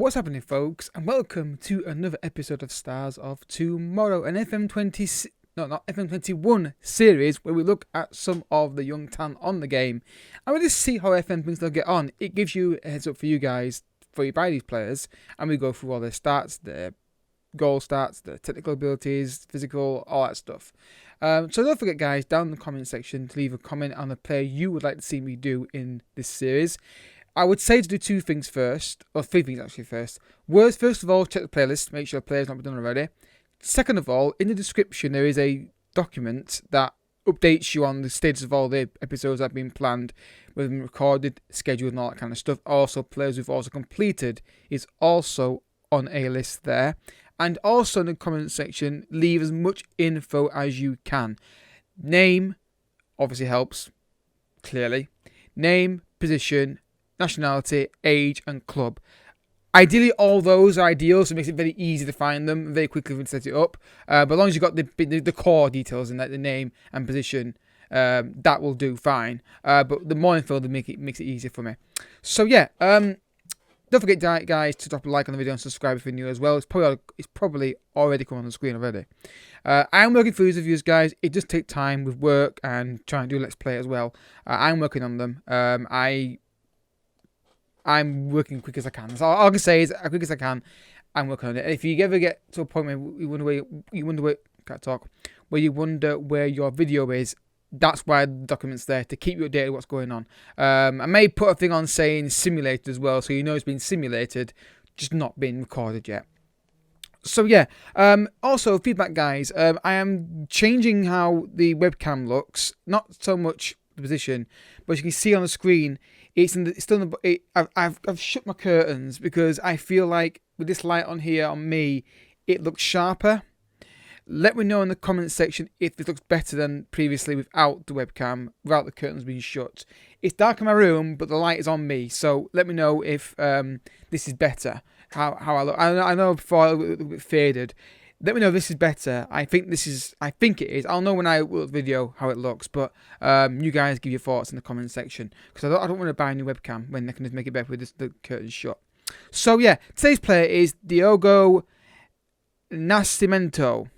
What's happening, folks, and welcome to another episode of Stars of Tomorrow, an FM21 series where we look at some of the young talent on the game and we just see how FM thinks they'll get on. It gives you a heads up for you guys, for you buy these players, and we go through all their stats, their goal stats, their technical abilities, physical, all that stuff. So don't forget, guys, down in the comment section to leave a comment on the player you would like to see me do in this series. I would say to do two things first, or three things actually first. First of all, check the playlist, make sure the player's not been done already. Second of all, in the description there is a document that updates you on the status of all the episodes that have been planned, whether they've been recorded, scheduled and all that kind of stuff. Also, players who've also completed is also on a list there. And also in the comment section, leave as much info as you can. Name, obviously helps, clearly. Name, position, nationality, age and club. Ideally all those are ideal, so it makes it very easy to find them, very quickly to set it up. But as long as you've got the core details in that, the name and position, that will do fine. But the more info makes it easier for me. So yeah, don't forget, guys, to drop a like on the video and subscribe if you're new as well. It's probably already come on the screen already. I'm working through these reviews, guys. It does take time with work and trying to do Let's Play as well. I'm working on them. I'm working quick as I can. So all I can say is, as quick as I can, I'm working on it. And if you ever get to a point where you wonder where your video is, that's why the document's there, to keep you updated with what's going on. I may put a thing on saying simulated as well, so you know it's been simulated, just not been recorded yet. So yeah, also feedback, guys. I am changing how the webcam looks, not so much the position, but as you can see on the screen, I've shut my curtains because I feel like with this light on here on me, it looks sharper. Let me know in the comment section if this looks better than previously without the webcam, without the curtains being shut. It's dark in my room, but the light is on me, so let me know if this is better. How I look. I know before I looked a little bit faded. Let me know if this is better. I think it is. I'll know when I upload the video how it looks, but you guys give your thoughts in the comment section, because I don't want to buy a new webcam when they can just make it better with the curtains shut. So yeah, today's player is Diogo Nascimento.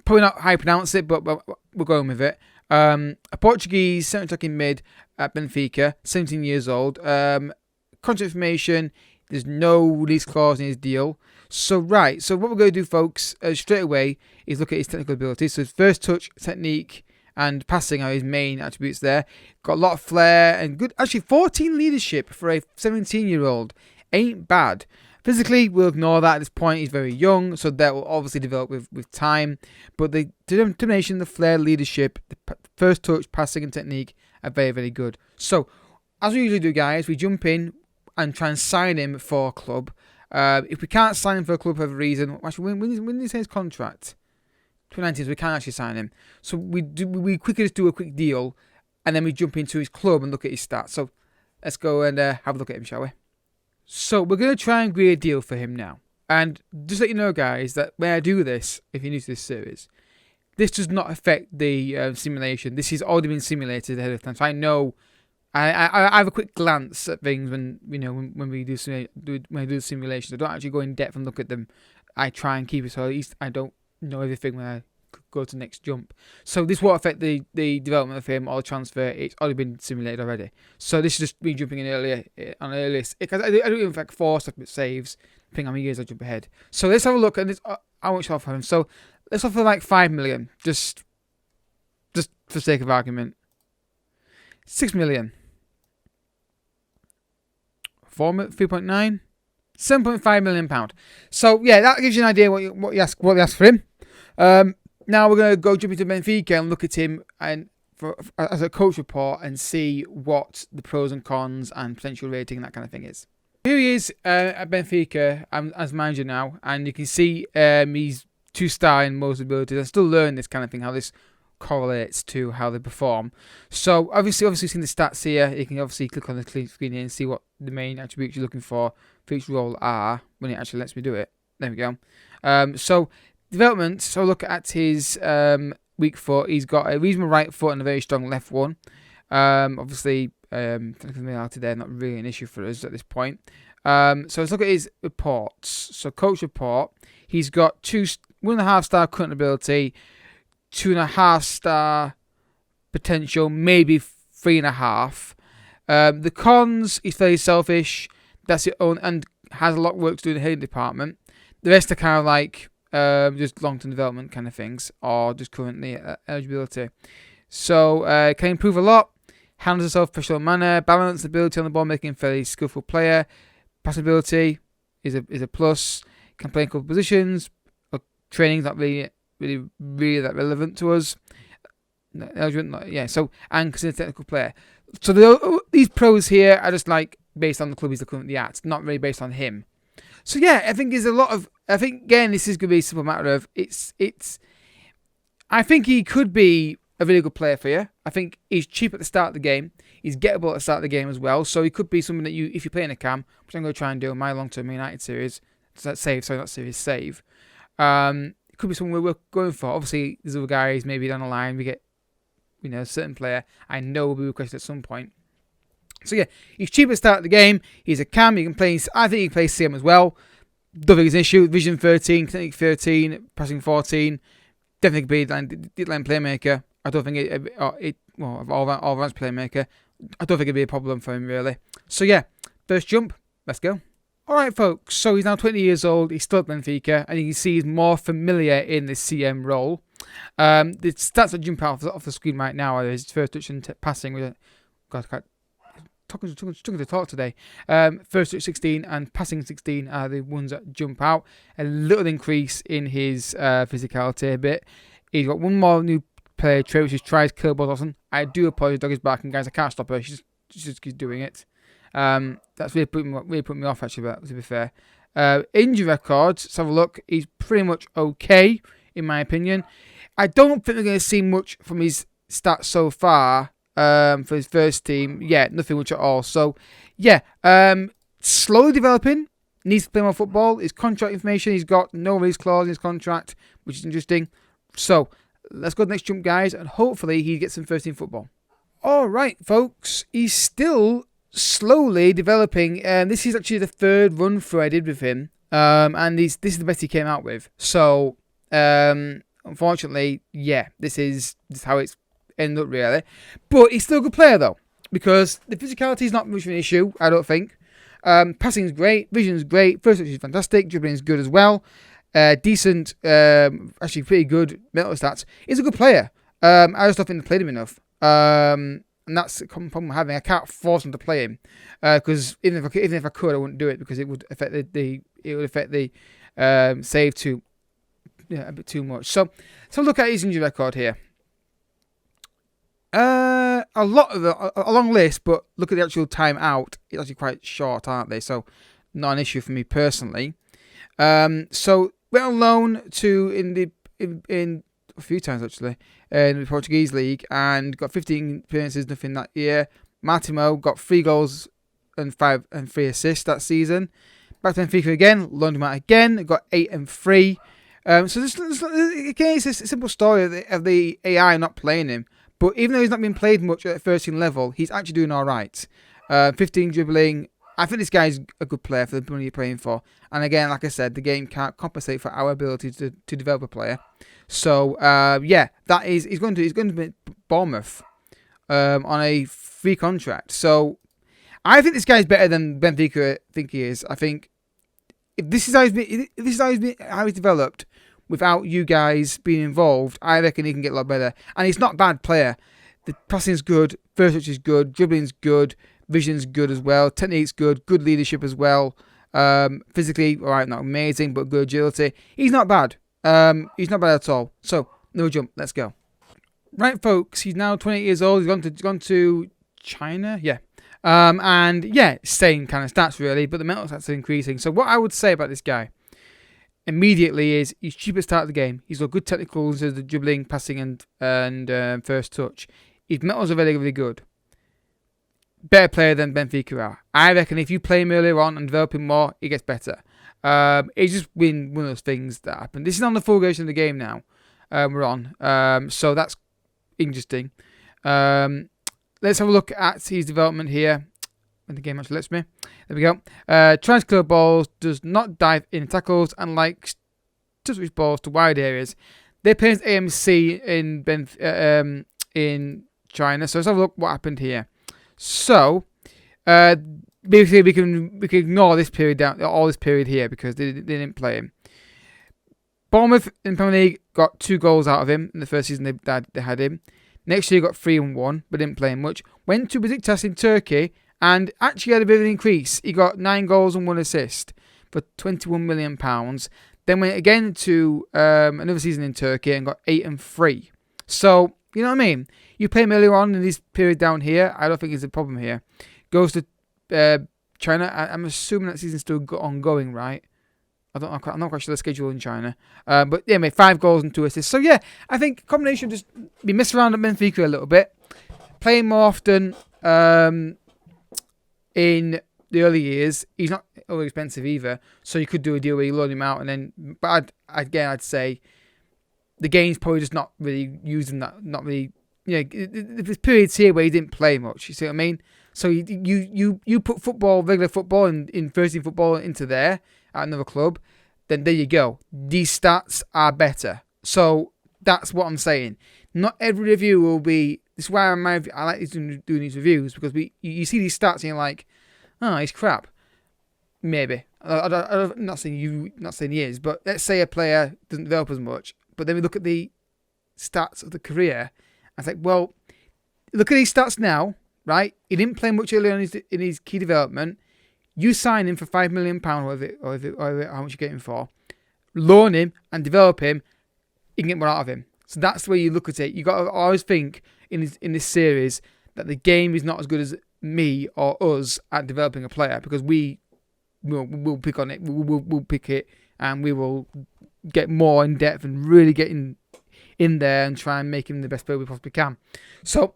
Probably not how you pronounce it, but we're going with it. A Portuguese centre attacking mid at Benfica, 17 years old. Contract information. There's no release clause in his deal. So what we're going to do, folks, straight away, is look at his technical abilities. So his first touch, technique, and passing are his main attributes there. Got a lot of flair and good. Actually, 14 leadership for a 17-year-old ain't bad. Physically, we'll ignore that at this point. He's very young, so that will obviously develop with time. But the determination, the flair, leadership, the first touch, passing, and technique are very, very good. So, as we usually do, guys, we jump in and try and sign him for a club. If we can't sign him for a club for a reason, actually, when did he say his contract? 2019, so we can't actually sign him. So we quickly just do a quick deal, and then we jump into his club and look at his stats. So let's go and have a look at him, shall we? So we're going to try and agree a deal for him now. And just let you know, guys, that when I do this, if you're new to this series, this does not affect the simulation. This has already been simulated ahead of time, so I know. I have a quick glance at things when we do the simulations. I don't actually go in depth and look at them. I try and keep it so at least I don't know everything when I go to the next jump. So this won't affect the development of him or the transfer. It's already been simulated already. So this is just me jumping in earlier on earliest. I do it in fact 4 separate saves. Depending on how many years I jump ahead. So let's have a look at this. How much offer him? So let's offer like 5 million, just for sake of argument. 6 million. 3.9, 7.5 million pound. So yeah, that gives you an idea what they ask for him. Now we're gonna go jump into Benfica and look at him and as a coach report and see what the pros and cons and potential rating and that kind of thing is. Here he is at Benfica as manager now, and you can see he's 2-star in most abilities. I still learn this kind of thing, how this correlates to how they perform. So obviously seeing the stats here, you can obviously click on the screen here and see what the main attributes you're looking for each role are when it actually lets me do it. There we go. So development, so look at his weak foot. He's got a reasonable right foot and a very strong left one. Obviously familiarity there, not really an issue for us at this point. So let's look at his reports. So coach report, he's got 1.5 star current ability, 2.5 star potential, maybe 3.5. The cons, he's fairly selfish. That's it own and has a lot of work to do in the heading department. The rest are kind of like just long-term development kind of things, or just currently eligibility. So can improve a lot. Handles himself in a professional manner. Balance, ability on the ball, making him a fairly skillful player. Passing ability is a plus. Can play in a couple of positions. Training's not really that relevant to us. So and considered a technical player. So these pros here are just like based on the club he's currently at, not really based on him. So yeah, I think there's a lot of. I think again, this is going to be a simple matter of it's. I think he could be a really good player for you. I think he's cheap at the start of the game. He's gettable at the start of the game as well. So he could be something that if you play in a cam, which I'm going to try and do in my long-term United series, save. It could be something we're going for. Obviously, there's other guys maybe down the line. We get, a certain player I know will be requested at some point. So yeah, he's cheap at the start of the game. He's a cam. He can play. I think he can play CM as well. Don't think it's an issue. Vision 13, technique 13, passing 14. Definitely could be deep line playmaker. I don't think all-round playmaker. I don't think it'd be a problem for him really. So yeah, first jump. Let's go. Alright folks, so he's now 20 years old, he's still at Benfica, and you can see he's more familiar in the CM role. The stats that jump out off the screen right now are his first touch and passing. God, I can't struggling to talk today. First touch 16 and passing 16 are the ones that jump out. A little increase in his physicality a bit. He's got one more new player trait, which is tries kill ball Dawson. I do apologize, dog is barking, guys. I can't stop her. She just keeps doing it. That's really put me off actually, to be fair. Injury records, let's have a look. He's pretty much okay, in my opinion. I don't think we're going to see much from his stats so far for his first team. Yeah, nothing much at all. So, yeah, slowly developing. Needs to play more football. His contract information, he's got no release clause in his contract, which is interesting. So, let's go to the next jump, guys, and hopefully he gets some first team football. All right, folks, he's still slowly developing. This is actually the third run through I did with him, and this is the best he came out with. So, unfortunately, yeah, this is how it's ended up really. But he's still a good player though, because the physicality is not much of an issue, I don't think. Passing is great, vision is great, first touch is fantastic, dribbling is good as well. Decent, actually pretty good mental stats. He's a good player. I just don't think they played him enough. And that's the problem I'm having. I can't force him to play him because even if I could, I wouldn't do it because it would affect the save a bit too much. So look at his injury record here. A long list, but look at the actual time out. It's actually quite short, aren't they? So not an issue for me personally. So went on loan to in a few times actually in the Portuguese league and got 15 appearances, nothing that year. Martimo got 3 goals and 3 assists that season. Back to Benfica again, loaned him out again, got 8 and 3. So this again, it's a simple story of the AI not playing him. But even though he's not been played much at first team level, he's actually doing all right. 15 dribbling. I think this guy's a good player for the money you're playing for. And again, like I said, the game can't compensate for our ability to develop a player. So yeah, he's going to be Bournemouth on a free contract. So I think this guy's better than Benfica think he is. I think if this is how he's developed without you guys being involved, I reckon he can get a lot better. And he's not a bad player. The passing's good, first touch is good, dribbling's good, vision's good as well, technique's good leadership as well. Physically, alright, not amazing, but good agility. He's not bad. He's not bad at all. So, no jump. Let's go. Right, folks. He's now 28 years old. He's gone to China. Yeah. And yeah, same kind of stats really, but the mental stats are increasing. So what I would say about this guy immediately is he's cheap at the start of the game. He's got good technicals as the dribbling, passing, and first touch. His mentals are really, really good. Better player than Benfica are. I reckon if you play him earlier on and develop him more, he gets better. It's just been one of those things that happen. This is on the full version of the game now. We're on. So that's interesting. let's have a look at his development here. When the game actually lets me. There we go. Tries to clear balls, does not dive in tackles, and likes to switch balls to wide areas. They're playing AMC in China. So let's have a look what happened here. So basically we can ignore this period all this period here because they didn't play him. Bournemouth in Premier League got 2 goals out of him in the first season they had him. Next year he got 3 and 1, but didn't play him much. Went to Besiktas in Turkey and actually had a bit of an increase. He got 9 goals and 1 assist for £21 million. Then went again to another season in Turkey and got 8 and 3. So, you know what I mean? You play him earlier on in this period down here. I don't think it's a problem here. Goes to China. I'm assuming that season's still ongoing, right? I'm not quite sure the schedule in China. But yeah, made 5 goals and 2 assists. So yeah, I think combination just be messing around at Benfica a little bit. Playing more often in the early years. He's not overly expensive either. So you could do a deal where you loan him out and then... But I'd say the game's probably just not really using that. Not really... You know, there's periods here where he didn't play much. You see what I mean? So you put regular football in first team football into there at another club, then there you go. These stats are better. So that's what I'm saying. Not every review will be. This is why I like doing these reviews because you see these stats and you're like, oh, he's crap. Maybe. I'm not saying he is, but let's say a player doesn't develop as much. But then we look at the stats of the career. I think, well, look at these stats now, right? He didn't play much earlier on in his key development. You sign him for £5 million, or how much you get him for. Loan him and develop him. You can get more out of him. So that's the way you look at it. You got to always think in this series that the game is not as good as me or us at developing a player because we'll pick on it. We'll pick it and we will get more in depth and really get in there and try and make him the best player we possibly can. So.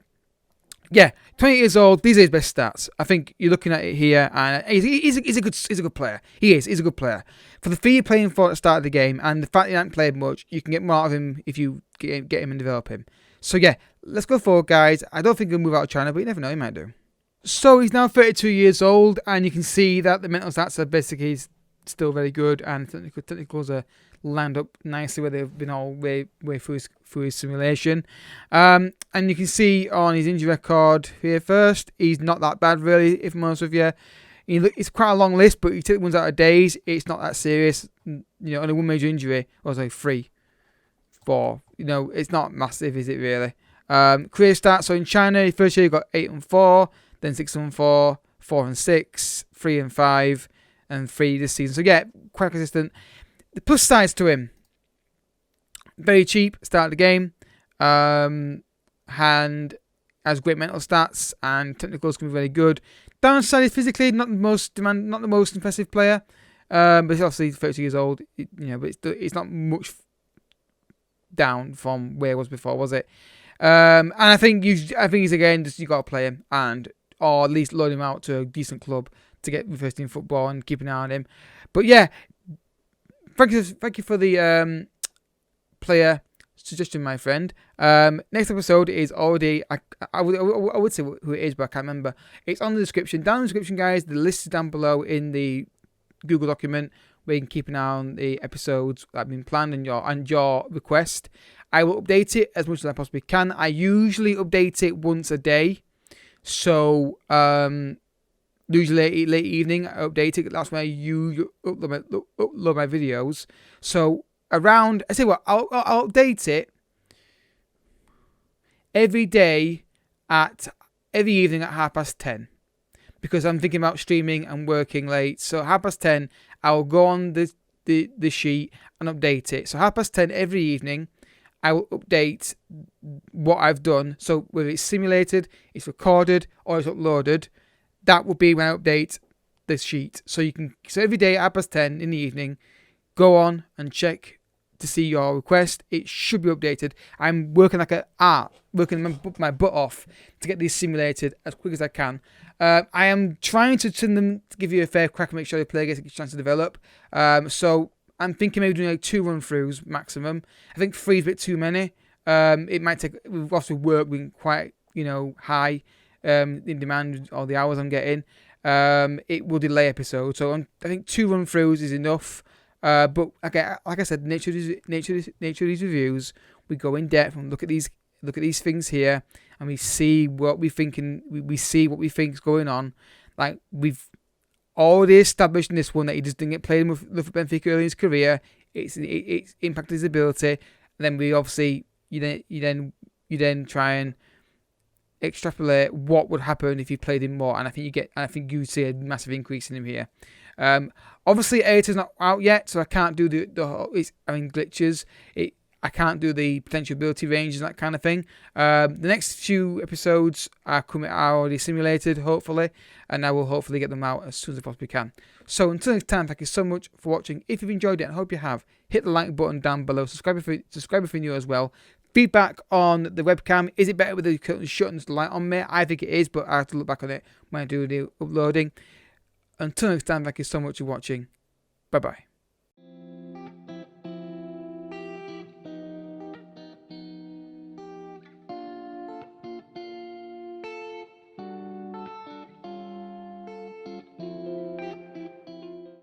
Yeah, 20 years old. These are his best stats. I think you're looking at it here, and he's a good player. He's a good player. For the fee you're playing for at the start of the game, and the fact he hasn't played much, you can get more out of him if you get him and develop him. So yeah, let's go forward, guys. I don't think he'll move out of China, but you never know, he might do. So he's now 32 years old, and you can see that the mental stats are basically still very good, and technicals are lined up nicely where they've been all way through his simulation. And you can see on his injury record here first, he's not that bad really, if I'm honest with you. It's quite a long list, but you take the ones out of days, it's not that serious. You know, only 1 major injury, or say 3, 4. You know, it's not massive, is it really? Career stats, so in China, first year he got 8 and 4, then 6 and 4, 4 and 6, 3 and 5, and 3 this season. So yeah, quite consistent. The plus sides to him, very cheap, start of the game, and has great mental stats, and technicals can be very good. Downside is physically not the most impressive player, but he's obviously 32 years old, but it's not much down from where it was before, was it? And I think he's again just you got to play him or at least loan him out to a decent club to get the first team football and keep an eye on him. But yeah. Thank you for the player suggestion, my friend. Next episode is already... I would say who it is, but I can't remember. It's on the description. Down in the description, guys, the list is down below in the Google document where you can keep an eye on the episodes that have been planned and your request. I will update it as much as I possibly can. I usually update it once a day. So... usually late evening, I update it. That's when I upload my videos. So around, I say what, I'll update it every evening at 10:30 because I'm thinking about streaming and working late. So 10:30, I'll go on the sheet and update it. So 10:30 every evening, I will update what I've done. So whether it's simulated, it's recorded, or it's uploaded. That will be when I update this sheet. So every day at 10:30 in the evening, go on and check to see your request. It should be updated. I'm working working my butt off to get these simulated as quick as I can. I am trying to send them to give you a fair crack and make sure the player gets a chance to develop. So I'm thinking maybe doing 2 run-throughs maximum. I think 3 is a bit too many. It might take, obviously work being quite, high in demand or the hours I'm getting, it will delay episodes. So I think 2 run-throughs is enough. But okay, like I said, nature of these reviews, we go in depth and look at these things here, and we see what we think is going on. Like, we've already established in this one that he just didn't get played with Benfica early in his career. It's impacted his ability. And then we obviously you then try and extrapolate what would happen if you played him more, and I think you see a massive increase in him here. Obviously, Aeta's not out yet, so I can't do glitches. I can't do the potential ability ranges and that kind of thing. The next few episodes are already simulated, hopefully, and I will hopefully get them out as soon as I possibly can. So until next time, thank you so much for watching. If you've enjoyed it, and I hope you have, hit the like button down below. Subscribe if you're new as well. Feedback on the webcam. Is it better with the curtain shut and the light on me? I think it is, but I have to look back on it when I do the uploading. Until next time, thank you so much for watching. Bye-bye.